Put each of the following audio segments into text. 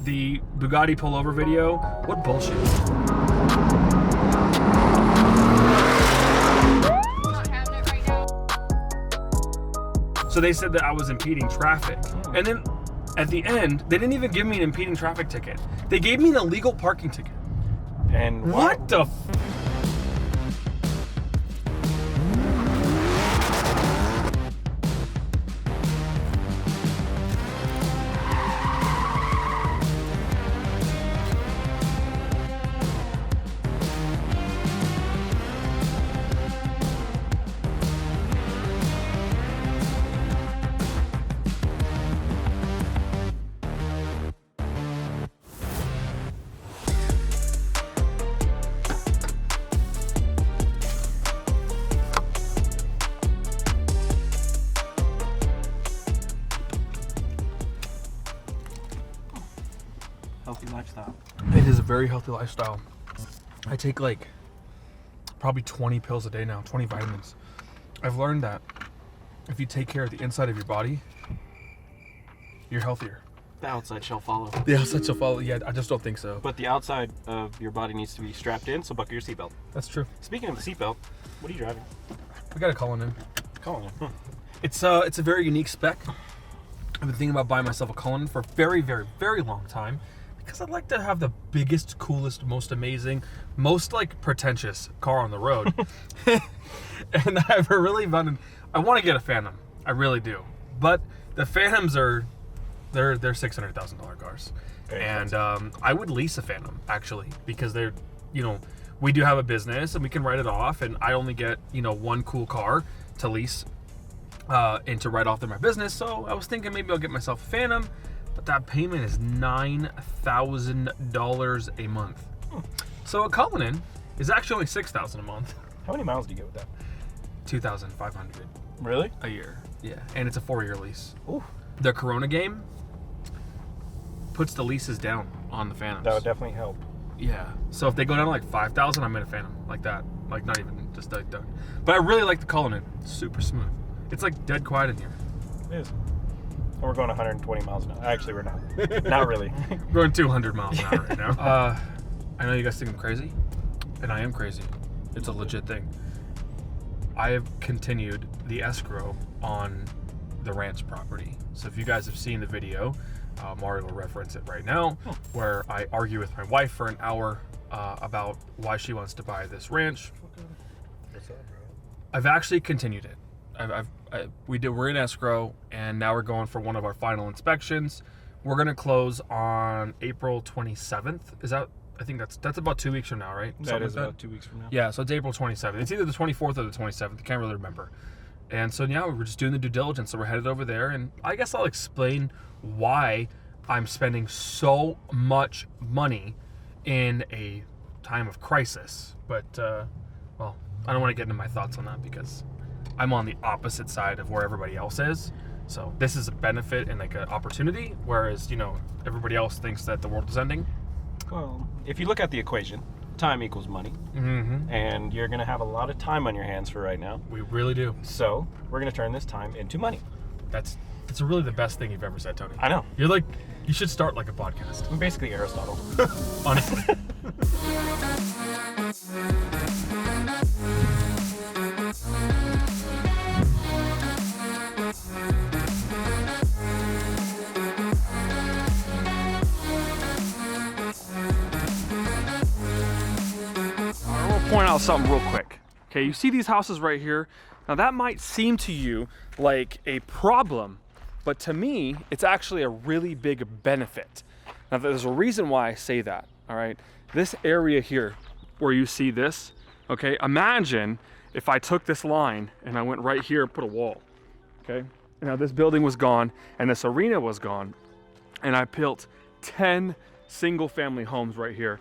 the Bugatti pullover video. What bullshit. So they said that I was impeding traffic. And then at the end, they didn't even give me an impeding traffic ticket. They gave me an illegal parking ticket. And what the healthy lifestyle. It is a very healthy lifestyle. I take like probably 20 pills a day now, 20 vitamins. I've learned that if you take care of the inside of your body, you're healthier. The outside shall follow. The outside shall follow. Yeah, I just don't think so. But the outside of your body needs to be strapped in, so buckle your seatbelt. That's true. Speaking of the seatbelt, what are you driving? We got a Cullinan. Cullinan. It's a very unique spec. I've been thinking about buying myself a Cullinan for a very, very, very long time because I'd like to have the biggest, coolest, most amazing, most like pretentious car on the road. And I've really been. I want to get a Phantom. I really do. But the Phantoms are they're $600,000 cars, and I would lease a Phantom actually because they're, you know, we do have a business and we can write it off, and I only get, you know, one cool car to lease and to write off in my business. So I was thinking maybe I'll get myself a Phantom, but that payment is $9,000 a month. So a Cullinan is actually only $6,000 a month. How many miles do you get with that? 2,500 Really? a year. Yeah, and it's a 4-year lease. Ooh. The Corona game puts the leases down on the Phantoms. That would definitely help. Yeah. So if they go down to like 5,000, I'm in a Phantom like that. Like not even just like that. But I really like the Cullinan. It's super smooth. It's like dead quiet in here. It is. And we're going 120 miles an hour. Actually, we're not. Not really. We're going 200 miles an hour right now. I know you guys think I'm crazy, and I am crazy. It's a legit thing. I have continued the escrow on the ranch property. So if you guys have seen the video, Mario will reference it right now, where I argue with my wife for an hour about why she wants to buy this ranch. What's up, bro? I've actually continued it. We're in escrow, and now we're going for one of our final inspections. We're gonna close on April 27th. Is that? I think that's about 2 weeks from now, right? That is about 2 weeks from now. Yeah, so it's April 27th. It's either the 24th or the 27th. I can't really remember. And so now we're just doing the due diligence. So we're headed over there, and I guess I'll explain why I'm spending so much money in a time of crisis. But, well, I don't want to get into my thoughts on that because I'm on the opposite side of where everybody else is. So this is a benefit and like an opportunity, whereas, you know, everybody else thinks that the world is ending. Well, if you look at the equation, time equals money, and you're going to have a lot of time on your hands for right now. We really do. So we're going to turn this time into money. That's really the best thing you've ever said, Tony. I know. You're like, you should start like a podcast. I'm basically Aristotle. Honestly. Point out something real quick. Okay, you see these houses right here? Now that might seem to you like a problem, but to me, it's actually a really big benefit. Now there's a reason why I say that, all right? This area here, where you see this, okay? Imagine if I took this line and I went right here and put a wall, okay? Now this building was gone and this arena was gone, and I built 10 single family homes right here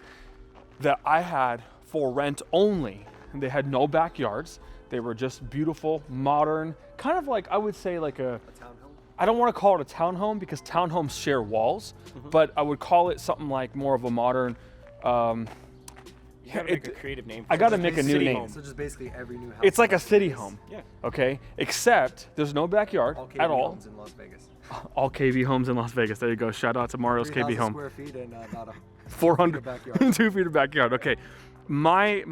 that I had for rent only. They had no backyards. They were just beautiful, modern, kind of like, I would say like a townhome? I don't want to call it a townhome because townhomes share walls, but I would call it something like more of a modern, You gotta make a creative name. I gotta make a new name. So just basically every new house. It's like a city home. Yeah. Okay? Except there's no backyard all at all. homes in Las Vegas. All KV homes in Las Vegas. There you go. Shout out to Mario's KB 3,000 home. square feet and about a 400 backyard. 2 feet of backyard. Okay. My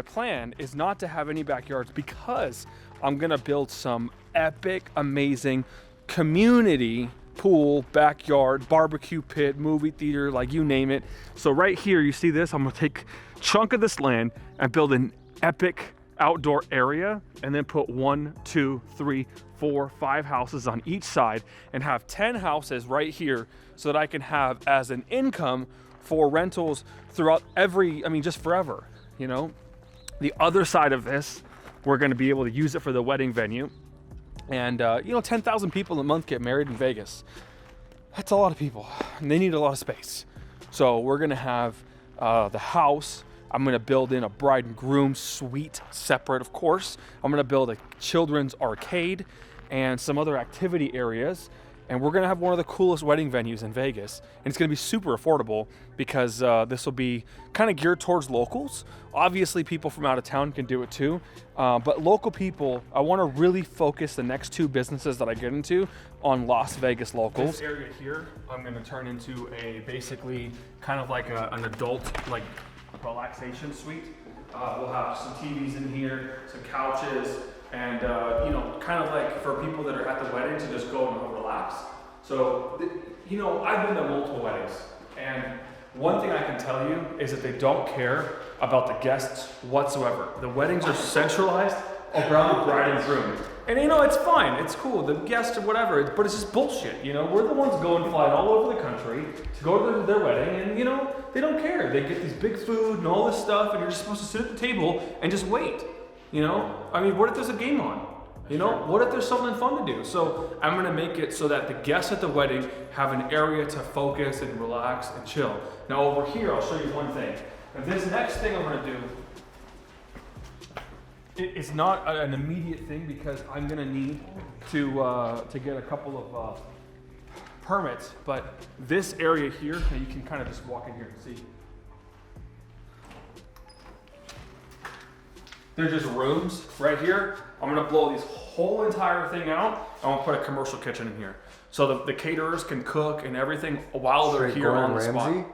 plan is not to have any backyards because I'm gonna build some epic, amazing community pool, backyard, barbecue pit, movie theater, like you name it. So right here, you see this? I'm gonna take a chunk of this land and build an epic outdoor area and then put 1, 2, 3, 4, 5 houses on each side and have 10 houses right here so that I can have as an income for rentals throughout just forever, you know? The other side of this, we're gonna be able to use it for the wedding venue. And 10,000 people a month get married in Vegas. That's a lot of people, and they need a lot of space. So we're gonna have the house. I'm gonna build in a bride and groom suite, separate of course. I'm gonna build a children's arcade and some other activity areas. And we're gonna have one of the coolest wedding venues in Vegas. And it's gonna be super affordable because this will be kind of geared towards locals. Obviously people from out of town can do it too. But local people, I wanna really focus the next 2 businesses that I get into on Las Vegas locals. This area here, I'm gonna turn into basically kind of like an adult, like relaxation suite. We'll have some TVs in here, some couches, and kind of like for people that are at the wedding to just go and relax. So, I've been to multiple weddings, and one thing I can tell you is that they don't care about the guests whatsoever. The weddings are centralized around the bride and groom. And it's fine, it's cool, the guests or whatever, but it's just bullshit, We're the ones going flying all over the country to go to their wedding, and they don't care. They get these big food and all this stuff, and you're just supposed to sit at the table and just wait. What if there's a game on? What if there's something fun to do? So I'm gonna make it so that the guests at the wedding have an area to focus and relax and chill. Now over here, I'll show you one thing. Now this next thing I'm gonna do, it's not an immediate thing because I'm gonna need to get a couple of permits, but this area here, now you can kind of just walk in here and see. They're just rooms right here. I'm gonna blow this whole entire thing out. I'm gonna put a commercial kitchen in here. So the caterers can cook and everything while they're here on the spot.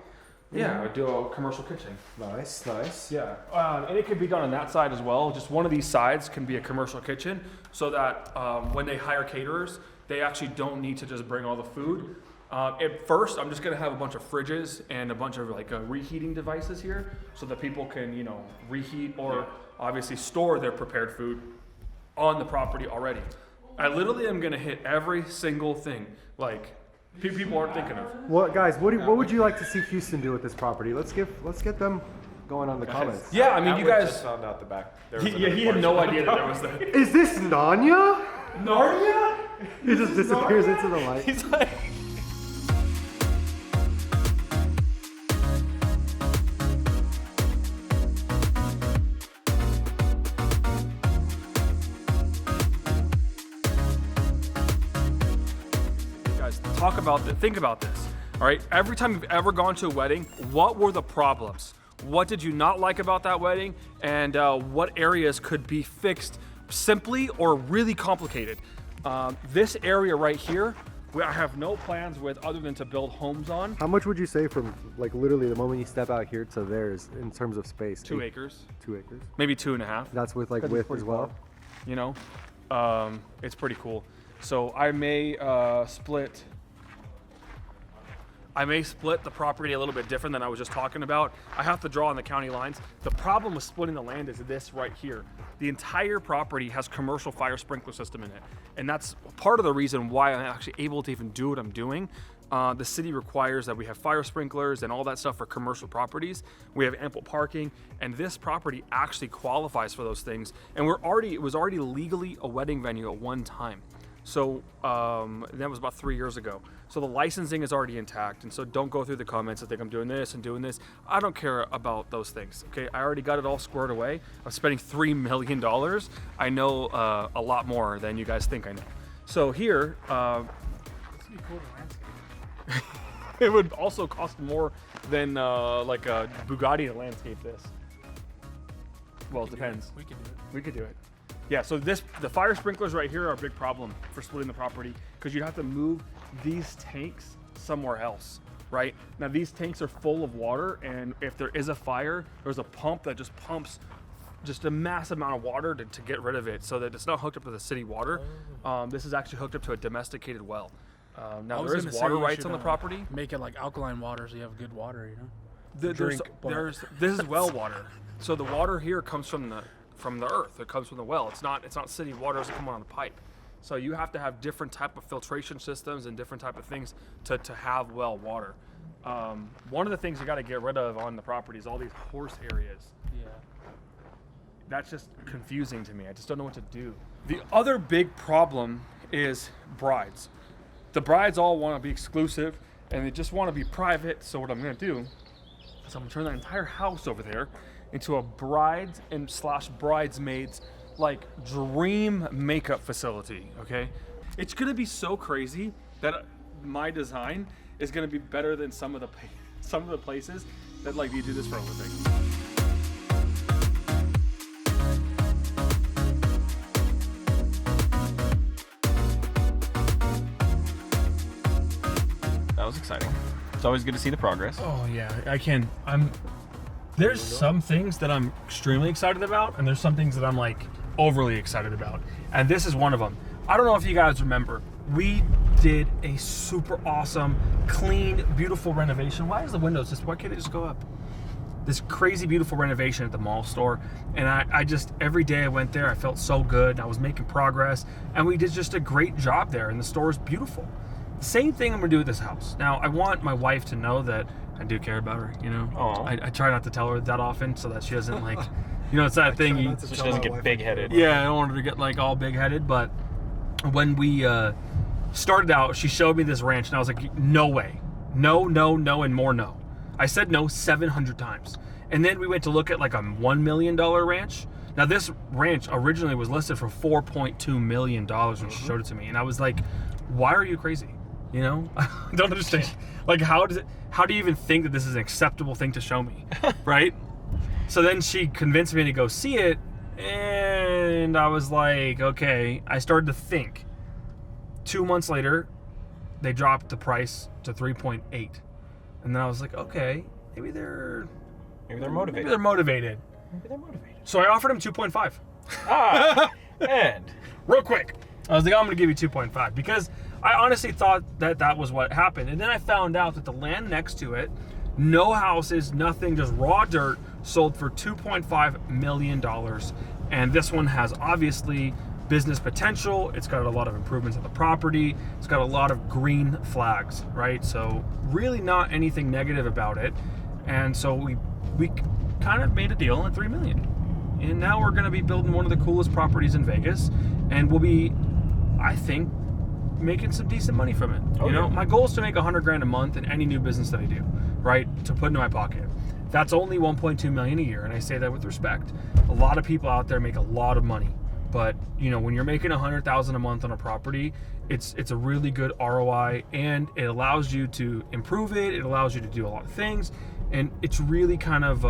Yeah, I do a commercial kitchen. Nice, nice. Yeah, and it can be done on that side as well. Just one of these sides can be a commercial kitchen so that when they hire caterers, they actually don't need to just bring all the food. At first, I'm just gonna have a bunch of fridges and a bunch of reheating devices here so that people can, reheat or obviously store their prepared food on the property already. I literally am gonna hit every single thing people aren't thinking of. What guys? What would you like to see Houston do with this property? Let's get them going on the comments. Yeah, you guys just found out the back. He had no idea that there was that. Is this Narnia? Narnia? He just disappears into the light. He's like. Think about this, all right? Every time you've ever gone to a wedding, what were the problems? What did you not like about that wedding? And what areas could be fixed simply or really complicated? This area right here, I have no plans with other than to build homes on. How much would you say from literally the moment you step out here to theirs in terms of space? 2 acres. 2 acres? Maybe 2.5. That's with width as well? It's pretty cool. So I may split the property a little bit different than I was just talking about. I have to draw on the county lines. The problem with splitting the land is this right here. The entire property has commercial fire sprinkler system in it. And that's part of the reason why I'm actually able to even do what I'm doing. The city requires that we have fire sprinklers and all that stuff for commercial properties. We have ample parking, and this property actually qualifies for those things. And it was already legally a wedding venue at one time. So that was about 3 years ago. So the licensing is already intact, and so don't go through the comments and think I'm doing this and doing this. I don't care about those things, okay? I already got it all squared away. I'm spending $3 million. I know a lot more than you guys think I know. So here, it's gonna be cool to landscape. It would also cost more than like a Bugatti to landscape this. Well, it depends. We can do it. We could do it. Yeah, so the fire sprinklers right here are a big problem for splitting the property because you'd have to move these tanks somewhere else, right? Now these tanks are full of water, and if there is a fire, there's a pump that just pumps just a massive amount of water to get rid of it, so that it's not hooked up to the city water. This is actually hooked up to a domesticated well. Now there is water rights on the property. Make it like alkaline water so you have good water, you know? This is well water. So the water here comes from the earth. It comes from the well. It's not city water. It doesn't come on the pipe. So you have to have different type of filtration systems and different type of things to have well water. One of the things you got to get rid of on the property is all these horse areas. Yeah. That's just confusing to me. I just don't know what to do. The other big problem is brides. The brides all want to be exclusive and they just want to be private. So what I'm going to do is I'm going to turn that entire house over there into a brides and / bridesmaids like dream makeup facility, okay? It's going to be so crazy that my design is going to be better than some of the places that like you do this for a living. That was exciting. It's always good to see the progress. Oh yeah, there's some things that I'm extremely excited about, and there's some things that I'm like overly excited about. And this is one of them. I don't know if you guys remember, we did a super awesome, clean, beautiful renovation. Why can't it just go up? This crazy beautiful renovation at the mall store. And I just, every day I went there, I felt so good. And I was making progress, and we did just a great job there, and the store is beautiful. Same thing I'm gonna do with this house. Now, I want my wife to know that I do care about her, you know? I try not to tell her that often so that she doesn't like, you know, it's that thing. So she doesn't get big-headed. Yeah, I don't want her to get like all big-headed, but when we started out, she showed me this ranch and I was like, no way. No, and more no. I said no 700 times. And then we went to look at like a $1 million ranch. Now this ranch originally was listed for $4.2 million when she showed it to me. And I was like, why are you crazy? You know, I don't understand. Like, how do you even think that this is an acceptable thing to show me, right? So then she convinced me to go see it, and I was like, okay. I started to think. 2 months later, they dropped the price to 3.8, and then I was like, okay, maybe they're motivated. Maybe they're motivated. So I offered him 2.5. And real quick, I was like, I'm going to give you 2.5 because I honestly thought that was what happened. And then I found out that the land next to it, no houses, nothing, just raw dirt, sold for $2.5 million. And this one has obviously business potential. It's got a lot of improvements at the property. It's got a lot of green flags, right? So really not anything negative about it. And so we kind of made a deal at $3 million. And now we're going to be building one of the coolest properties in Vegas. And we'll be, I think, making some decent money from it. You know, my goal is to make $100,000 a month in any new business that I do, right? To put into my pocket. That's only $1.2 million a year, and I say that with respect. A lot of people out there make a lot of money, but you know, when you're making $100,000 a month on a property, it's a really good ROI, and it allows you to improve it. It allows you to do a lot of things, and it's really kind of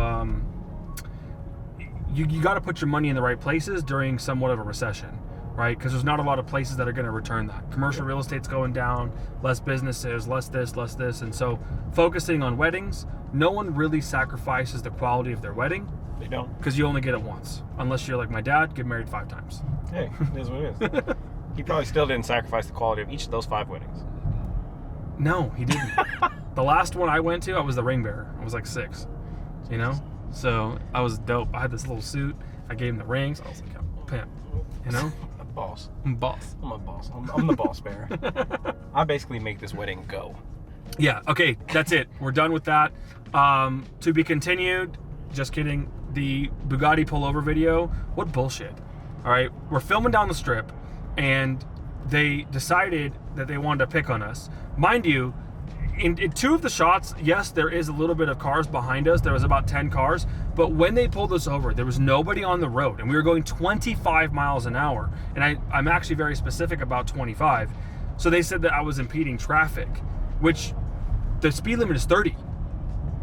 you got to put your money in the right places during somewhat of a recession. Right? Because there's not a lot of places that are going to return that. Commercial real estate's going down, less businesses, less this. And so focusing on weddings, no one really sacrifices the quality of their wedding. They don't. Because you only get it once. Unless you're like my dad, get married 5 times. Hey, it is what it is. He probably still didn't sacrifice the quality of each of those 5 weddings. No, he didn't. The last one I went to, I was the ring bearer. I was like 6, you know? So I was dope. I had this little suit. I gave him the rings. I was like, I'm a pimp, you know? Boss. I'm boss. I'm a boss. I'm the boss bearer. I basically make this wedding go. Yeah, okay, that's it. We're done with that. To be continued. Just kidding. The Bugatti pullover video. What bullshit. All right, we're filming down the strip, and they decided that they wanted to pick on us. Mind you, in 2 of the shots, yes, there is a little bit of cars behind us. There was about 10 cars. But when they pulled us over, there was nobody on the road. And we were going 25 miles an hour. And I'm actually very specific about 25. So they said that I was impeding traffic, which the speed limit is 30.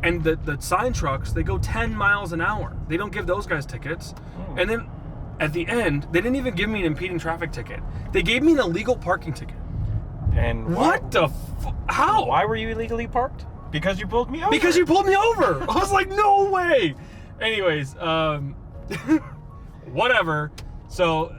And the sign trucks, they go 10 miles an hour. They don't give those guys tickets. And then at the end, they didn't even give me an impeding traffic ticket. They gave me an illegal parking ticket. And What the how? Why were you illegally parked? Because you pulled me over. Because you pulled me over. I was like, no way. Anyways, whatever. So,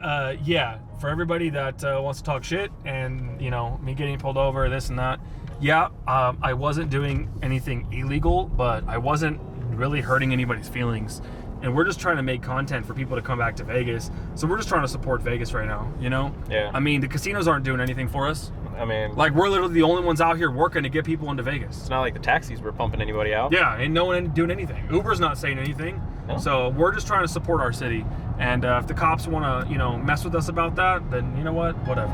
yeah, for everybody that wants to talk shit and, you know, me getting pulled over, this and that, yeah, I wasn't doing anything illegal, but I wasn't really hurting anybody's feelings. And we're just trying to make content for people to come back to Vegas. So we're just trying to support Vegas right now, you know? Yeah. I mean, the casinos aren't doing anything for us. I mean, Like, we're literally the only ones out here working to get people into Vegas. it's not like the taxis were pumping anybody out. Yeah, ain't no one doing anything. Uber's not saying anything. No. So we're just trying to support our city. And if the cops want to, you know, mess with us about that, then you know what? Whatever.